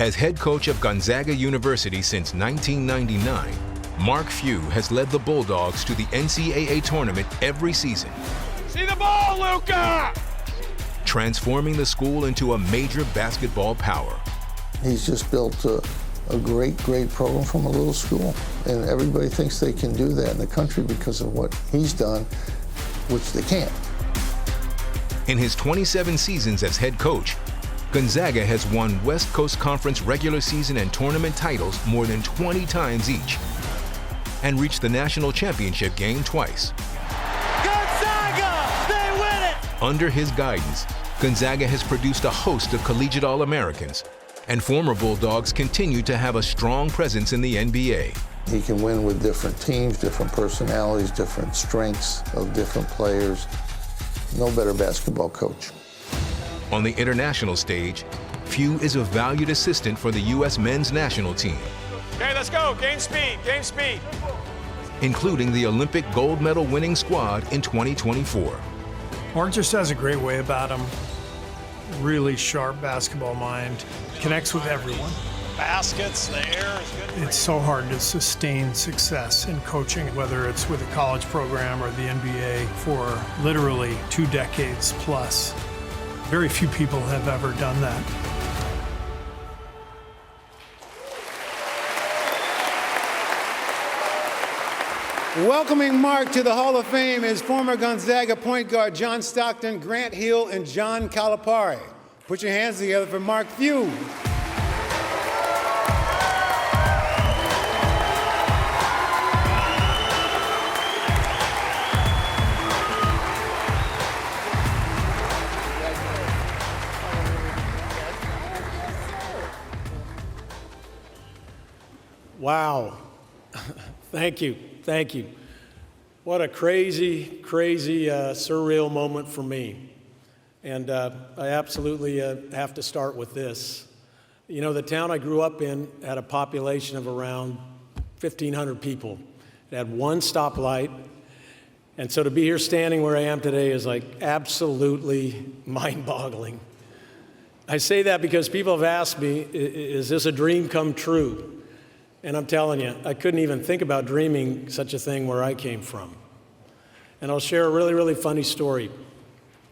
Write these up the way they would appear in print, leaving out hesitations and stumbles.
As head coach of Gonzaga University since 1999, Mark Few has led the Bulldogs to the NCAA tournament every season. See the ball, Luka! Transforming the school into a major basketball power. He's just built a great program from a little school. And everybody thinks they can do that in the country because of what he's done, which they can't. In his 27 seasons as head coach, Gonzaga has won West Coast Conference regular season and tournament titles more than 20 times each, and reached the national championship game twice. Gonzaga! They win it! Under his guidance, Gonzaga has produced a host of collegiate All-Americans, and former Bulldogs continue to have a strong presence in the NBA. He can win with different teams, different personalities, different strengths of different players. No better basketball coach. On the international stage, Few is a valued assistant for the U.S. men's national team. Okay, let's go. Gain speed, gain speed. Including the Olympic gold medal winning squad in 2024. Mark just has a great way about him. Really sharp basketball mind. Connects with everyone. Baskets, the air is good. It's so hard to sustain success in coaching, whether it's with a college program or the NBA, for literally 2 decades plus. Very few people have ever done that. Welcoming Mark to the Hall of Fame is former Gonzaga point guard John Stockton, Grant Hill, and John Calipari. Put your hands together for Mark Few. Wow. Thank you. Thank you. What a crazy, surreal moment for me. And I absolutely have to start with this. You know, the town I grew up in had a population of around 1,500 people. It had one stoplight. And so to be here standing where I am today is like absolutely mind-boggling. I say that because people have asked me, is this a dream come true? And I'm telling you, I couldn't even think about dreaming such a thing where I came from. And I'll share a really funny story.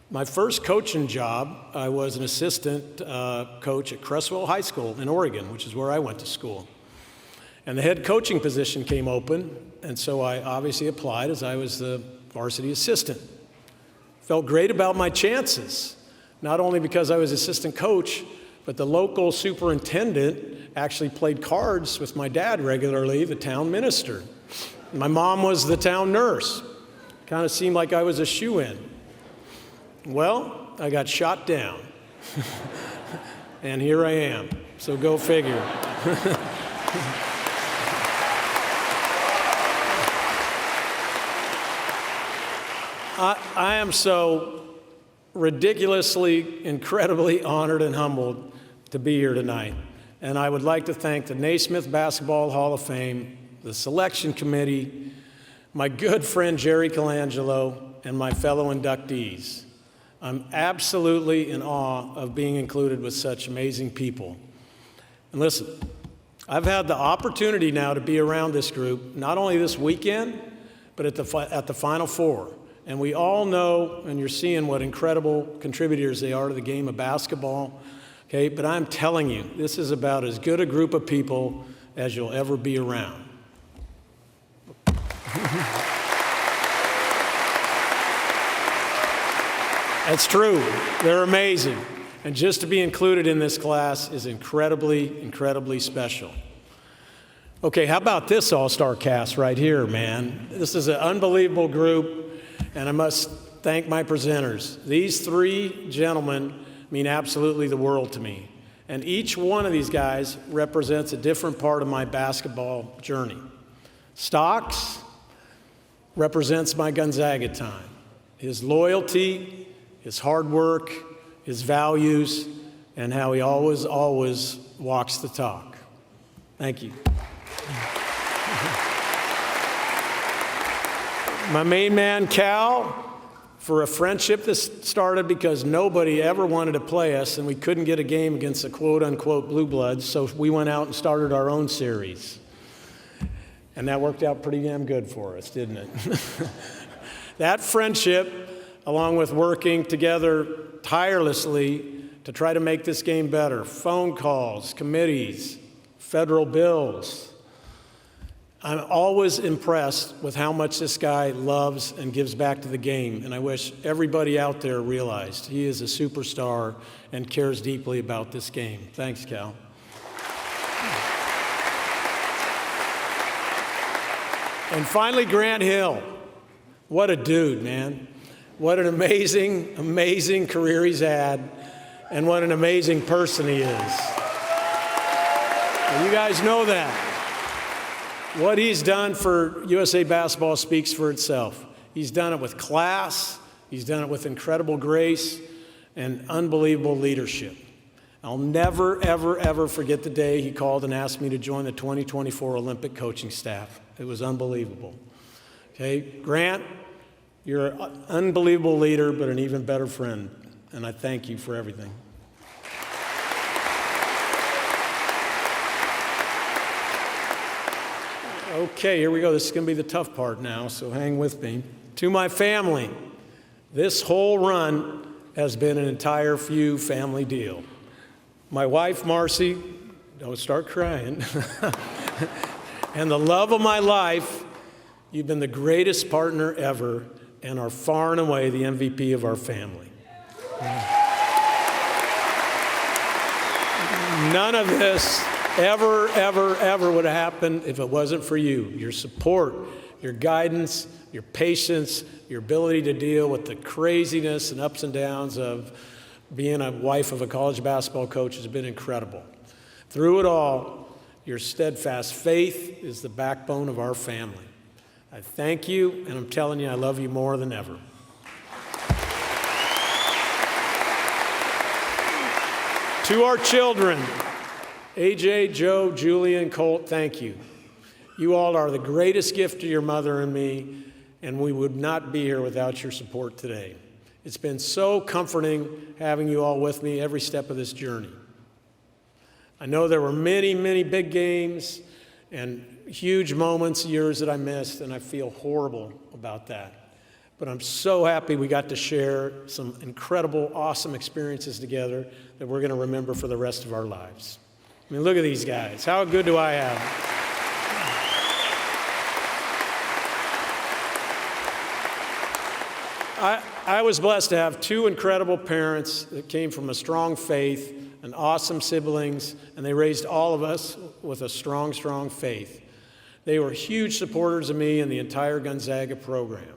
My first coaching job, I was an assistant coach at Cresswell High School in Oregon, which is where I went to school. And the head coaching position came open, and so I obviously applied as I was the varsity assistant. Felt great about my chances, not only because I was assistant coach, but the local superintendent actually played cards with my dad regularly, the town minister. My mom was the town nurse. Kind of seemed like I was a shoo-in. Well, I got shot down. And here I am. So go figure. I am so ridiculously, incredibly honored and humbled to be here tonight. And I would like to thank the Naismith Basketball Hall of Fame, the selection committee, my good friend Jerry Colangelo, and my fellow inductees. I'm absolutely in awe of being included with such amazing people. And listen, I've had the opportunity now to be around this group, not only this weekend, but at the Final Four. And we all know, and you're seeing what incredible contributors they are to the game of basketball. Okay, but I'm telling you, this is about as good a group of people as you'll ever be around. That's true. They're amazing. And just to be included in this class is incredibly special. Okay, how about this all-star cast right here, man? This is an unbelievable group, and I must thank my presenters. These 3 gentlemen mean absolutely the world to me. And each one of these guys represents a different part of my basketball journey. Stocks represents my Gonzaga time. His loyalty, his hard work, his values, and how he always walks the talk. Thank you. My main man, Cal, for a friendship that started because nobody ever wanted to play us and we couldn't get a game against the quote-unquote Blue Bloods, so we went out and started our own series. And that worked out pretty damn good for us, didn't it? That friendship, along with working together tirelessly to try to make this game better, phone calls, committees, federal bills, I'm always impressed with how much this guy loves and gives back to the game, and I wish everybody out there realized he is a superstar and cares deeply about this game. Thanks, Cal. And finally, Grant Hill. What a dude, man. What an amazing, amazing career he's had, and what an amazing person he is. And you guys know that. What he's done for USA Basketball speaks for itself. He's done it with class, he's done it with incredible grace, and unbelievable leadership. I'll never, ever, ever forget the day he called and asked me to join the 2024 Olympic coaching staff. It was unbelievable. Okay, Grant, you're an unbelievable leader, but an even better friend, and I thank you for everything. Okay, here we go. This is going to be the tough part now, so hang with me. To my family, this whole run has been an entire few family deal. My wife, Marcy, don't start crying, and the love of my life, you've been the greatest partner ever and are far and away the MVP of our family. None of this ever, ever, ever would have happened if it wasn't for you. Your support, your guidance, your patience, your ability to deal with the craziness and ups and downs of being a wife of a college basketball coach has been incredible. Through it all, your steadfast faith is the backbone of our family. I thank you, and I'm telling you, I love you more than ever. To our children, AJ, Joe, Julian, Colt, thank you. You all are the greatest gift to your mother and me, and we would not be here without your support today. It's been so comforting having you all with me every step of this journey. I know there were many, many big games and huge moments of yours that I missed, and I feel horrible about that. But I'm so happy we got to share some incredible, awesome experiences together that we're going to remember for the rest of our lives. I mean, look at these guys. How good do I have? I was blessed to have two incredible parents that came from a strong faith and awesome siblings, and they raised all of us with a strong, strong faith. They were huge supporters of me and the entire Gonzaga program.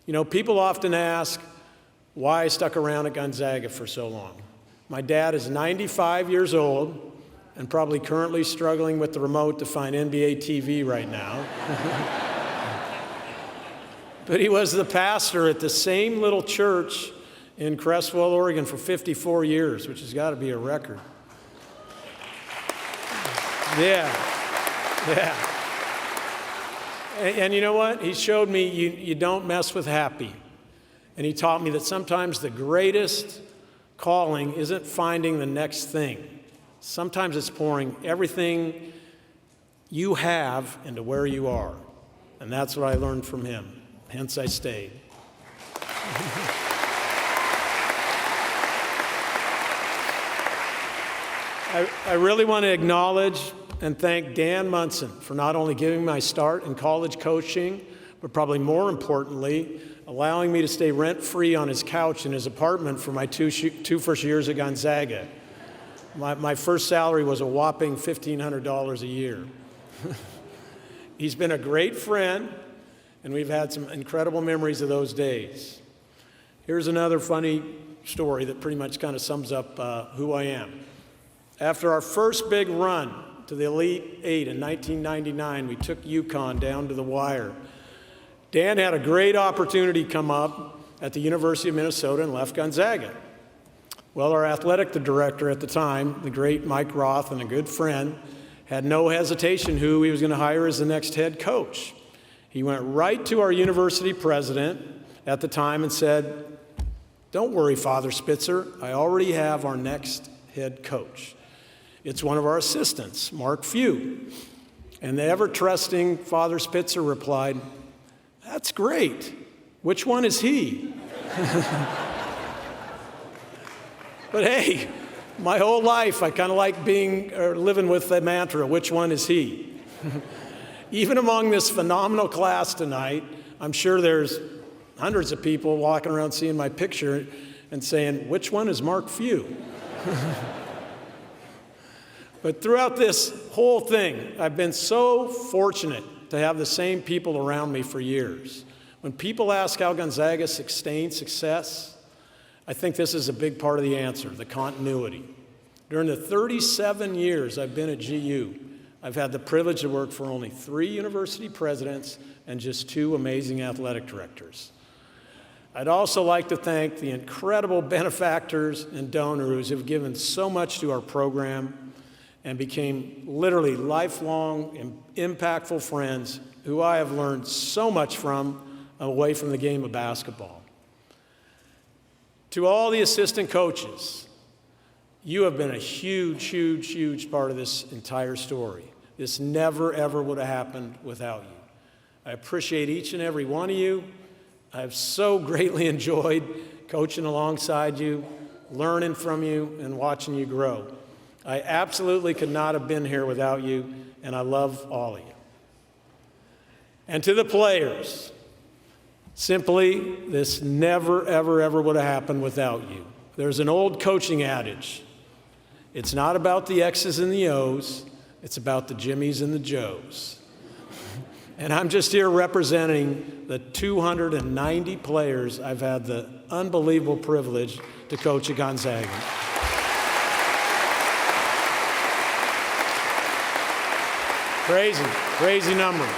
You know, people often ask why I stuck around at Gonzaga for so long. My dad is 95 years old and probably currently struggling with the remote to find NBA TV right now. But he was the pastor at the same little church in Crestwell, Oregon for 54 years, which has got to be a record. Yeah. And you know what? He showed me you don't mess with happy. And he taught me that sometimes the greatest calling isn't finding the next thing. Sometimes it's pouring everything you have into where you are. And that's what I learned from him. Hence I stayed. I really want to acknowledge and thank Dan Munson for not only giving me my start in college coaching, but probably more importantly, allowing me to stay rent-free on his couch in his apartment for my two first years at Gonzaga. My first salary was a whopping $1,500 a year. He's been a great friend, and we've had some incredible memories of those days. Here's another funny story that pretty much kind of sums up who I am. After our first big run to the Elite Eight in 1999, we took UConn down to the wire. Dan had a great opportunity come up at the University of Minnesota and left Gonzaga. Well, our athletic director at the time, the great Mike Roth, and a good friend, had no hesitation who he was going to hire as the next head coach. He went right to our university president, at the time and said, "Don't worry, Father Spitzer, I already have our next head coach. It's one of our assistants, Mark Few." And the ever-trusting Father Spitzer replied, "That's great. Which one is he?" But hey, my whole life I kind of like living with the mantra, which one is he? Even among this phenomenal class tonight, I'm sure there's hundreds of people walking around seeing my picture and saying, "Which one is Mark Few?" But throughout this whole thing, I've been so fortunate to have the same people around me for years. When people ask how Gonzaga sustained success, I think this is a big part of the answer, the continuity. During the 37 years I've been at GU, I've had the privilege to work for only 3 university presidents and just 2 amazing athletic directors. I'd also like to thank the incredible benefactors and donors who have given so much to our program and became literally lifelong and impactful friends who I have learned so much from away from the game of basketball. To all the assistant coaches, you have been a huge, huge, huge part of this entire story. This never, ever would have happened without you. I appreciate each and every one of you. I've so greatly enjoyed coaching alongside you, learning from you, and watching you grow. I absolutely could not have been here without you, and I love all of you. And to the players, simply, this never, ever, ever would have happened without you. There's an old coaching adage. It's not about the X's and the O's, it's about the Jimmies and the Joes. And I'm just here representing the 290 players I've had the unbelievable privilege to coach at Gonzaga. Crazy, crazy number.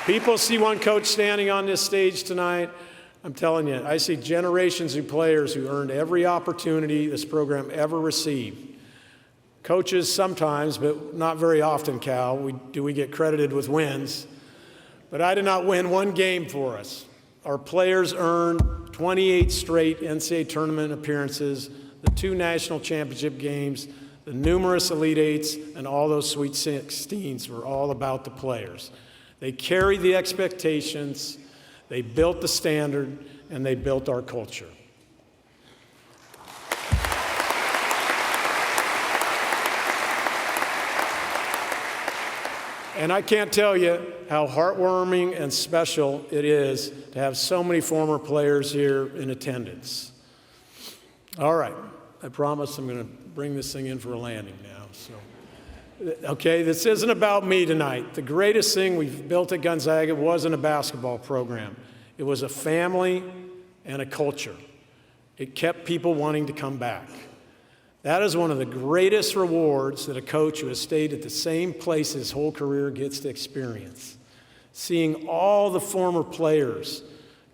People see one coach standing on this stage tonight. I'm telling you, I see generations of players who earned every opportunity this program ever received. Coaches sometimes, but not very often, Cal, we get credited with wins. But I did not win one game for us. Our players earned 28 straight NCAA tournament appearances, the 2 national championship games, the numerous Elite Eights, and all those Sweet 16s were all about the players. They carried the expectations, they built the standard, and they built our culture. And I can't tell you how heartwarming and special it is to have so many former players here in attendance. All right, I promise I'm going to bring this thing in for a landing now. Okay, this isn't about me tonight. The greatest thing we've built at Gonzaga wasn't a basketball program. It was a family and a culture. It kept people wanting to come back. That is one of the greatest rewards that a coach who has stayed at the same place his whole career gets to experience. Seeing all the former players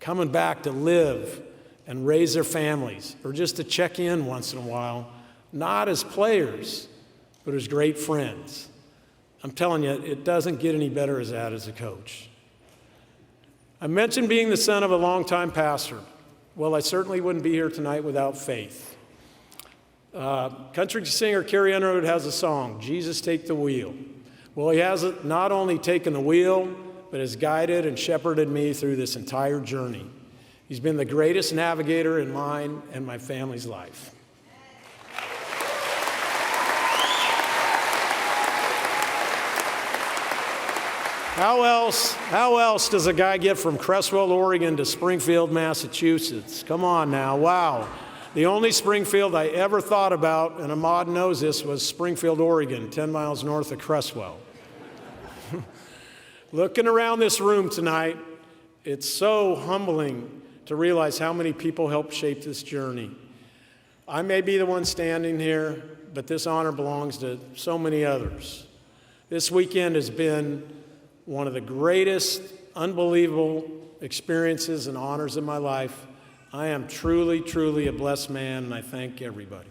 coming back to live and raise their families, or just to check in once in a while, not as players, but as great friends. I'm telling you, it doesn't get any better as that as a coach. I mentioned being the son of a longtime pastor. Well, I certainly wouldn't be here tonight without faith. Country singer Carrie Underwood has a song, "Jesus Take the Wheel." Well, he has not only taken the wheel, but has guided and shepherded me through this entire journey. He's been the greatest navigator in mine and my family's life. How else does a guy get from Cresswell, Oregon to Springfield, Massachusetts? Come on now, wow. The only Springfield I ever thought about, and Ahmad knows this, was Springfield, Oregon, 10 miles north of Cresswell. Looking around this room tonight, it's so humbling to realize how many people helped shape this journey. I may be the one standing here, but this honor belongs to so many others. This weekend has been one of the greatest, unbelievable experiences and honors of my life. I am truly, truly a blessed man, and I thank everybody.